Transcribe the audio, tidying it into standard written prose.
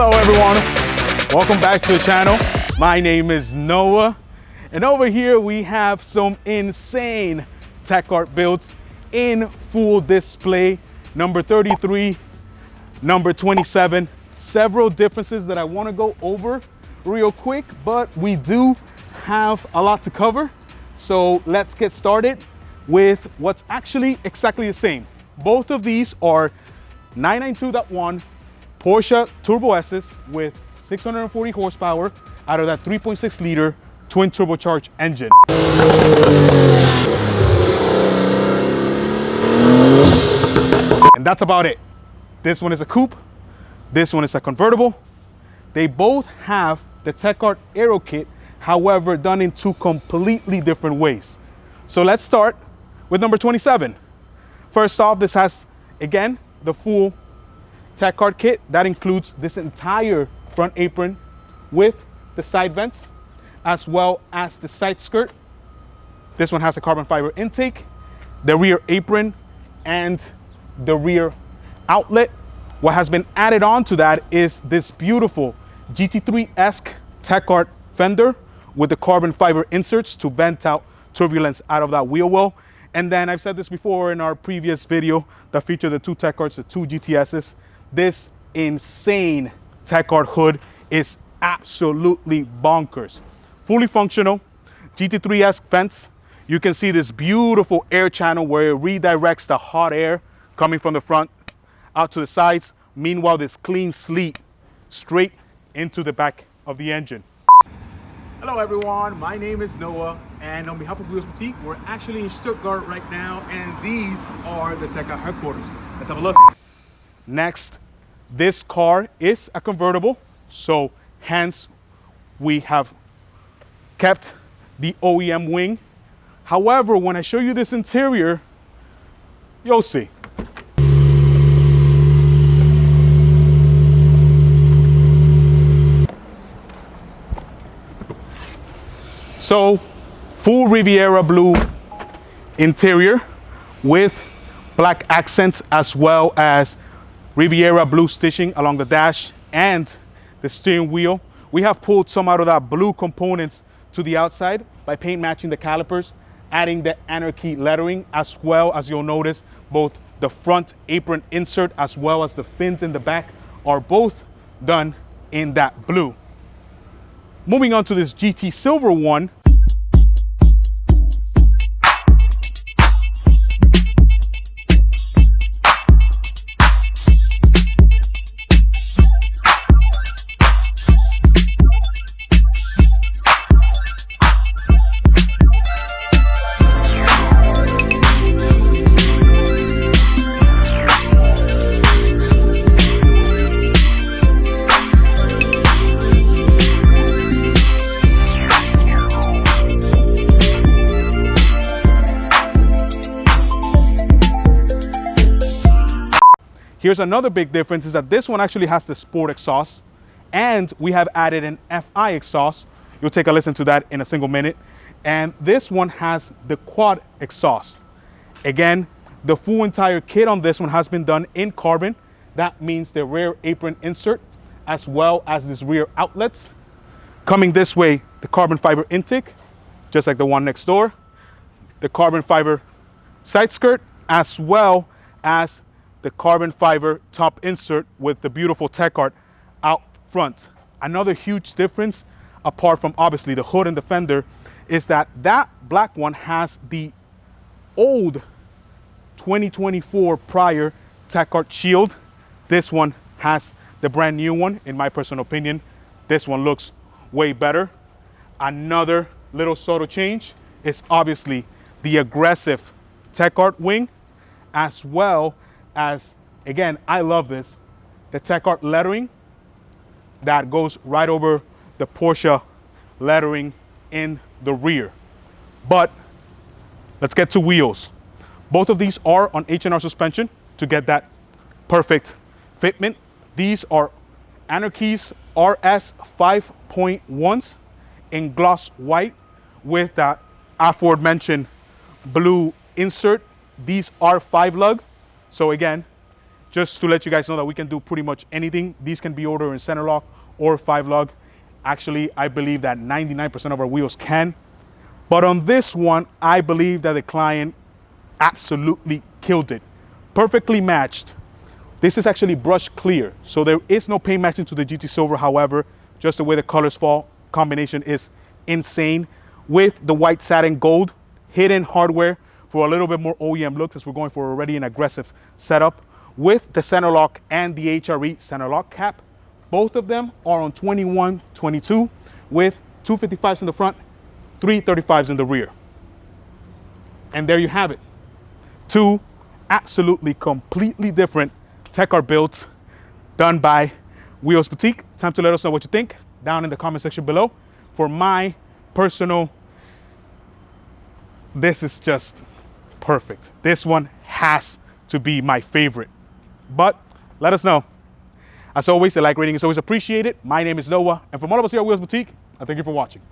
Hello everyone, welcome back to the channel. My name is Noah, and over here we have some insane TechArt builds in full display. Number 33, number 27, several differences that I want to go over real quick, but we do have a lot to cover. So let's get started with what's actually exactly the same. Both of these are 992.1 Porsche Turbo S's with 640 horsepower out of that 3.6 liter twin turbocharged engine. And that's about it. This one is a coupe, this one is a convertible. They both have the TechArt aero kit, however done in two completely different ways. So let's start with number 27. First off, this has, again, the full TechArt kit. That includes this entire front apron with the side vents, as well as the side skirt. This one has a carbon fiber intake, the rear apron, and the rear outlet. What has been added on to that is this beautiful GT3-esque TechArt fender with the carbon fiber inserts to vent out turbulence out of that wheel well. And then I've said this before in our previous video that featured the two TechArts, the two GTSs. This insane TechArt hood is absolutely bonkers. Fully functional, GT3-esque vents. You can see this beautiful air channel where it redirects the hot air coming from the front out to the sides. Meanwhile, this clean sleek straight into the back of the engine. Hello everyone, my name is Noah, and on behalf of WheelsBoutique, we're actually in Stuttgart right now, and these are the TechArt headquarters. Let's have a look. Next, this car is a convertible, so hence we have kept the OEM wing. However, when I show you this interior, you'll see. So, full Riviera blue interior with black accents, as well as Riviera blue stitching along the dash and the steering wheel. We have pulled some out of that blue components to the outside by paint matching the calipers, adding the Anarchy lettering, as well as you'll notice both the front apron insert as well as the fins in the back are both done in that blue. Moving on to this GT Silver one. Here's another big difference is that this one actually has the sport exhaust, and we have added an FI exhaust. You'll take a listen to that in a single minute. And this one has the quad exhaust. Again, the full entire kit on this one has been done in carbon. That means the rear apron insert, as well as these rear outlets. Coming this way, the carbon fiber intake, just like the one next door. The carbon fiber side skirt, as well as the carbon fiber top insert with the beautiful TechArt out front. Another huge difference, apart from obviously the hood and the fender, is that that black one has the old 2024 prior TechArt shield. This one has the brand new one. In my personal opinion, this one looks way better. Another little subtle change is obviously the aggressive TechArt wing, as well as, again, I love this, the TechArt lettering that goes right over the Porsche lettering in the rear. But let's get to wheels. Both of these are on H&R suspension to get that perfect fitment. These are Anarchy's RS 5.1s in gloss white with that aforementioned blue insert. These are 5 lug. So again, just to let you guys know that we can do pretty much anything. These can be ordered in center lock or 5-lug. Actually, I believe that 99% of our wheels can. But on this one, I believe that the client absolutely killed it. Perfectly matched. This is actually brush clear, so there is no paint matching to the GT Silver. However, just the way the colors fall, combination is insane. With the white satin gold, hidden hardware for a little bit more OEM look, since we're going for already an aggressive setup. With the center lock and the HRE center lock cap, both of them are on 21/22 with 255s in the front, 335s in the rear. And there you have it. Two absolutely completely different TechArt builds done by WheelsBoutique. Time to let us know what you think down in the comment section below. For my personal, this is just perfect. This one has to be my favorite. But let us know. As always, a like rating is always appreciated. My name is Noah, and from all of us here at WheelsBoutique, I thank you for watching.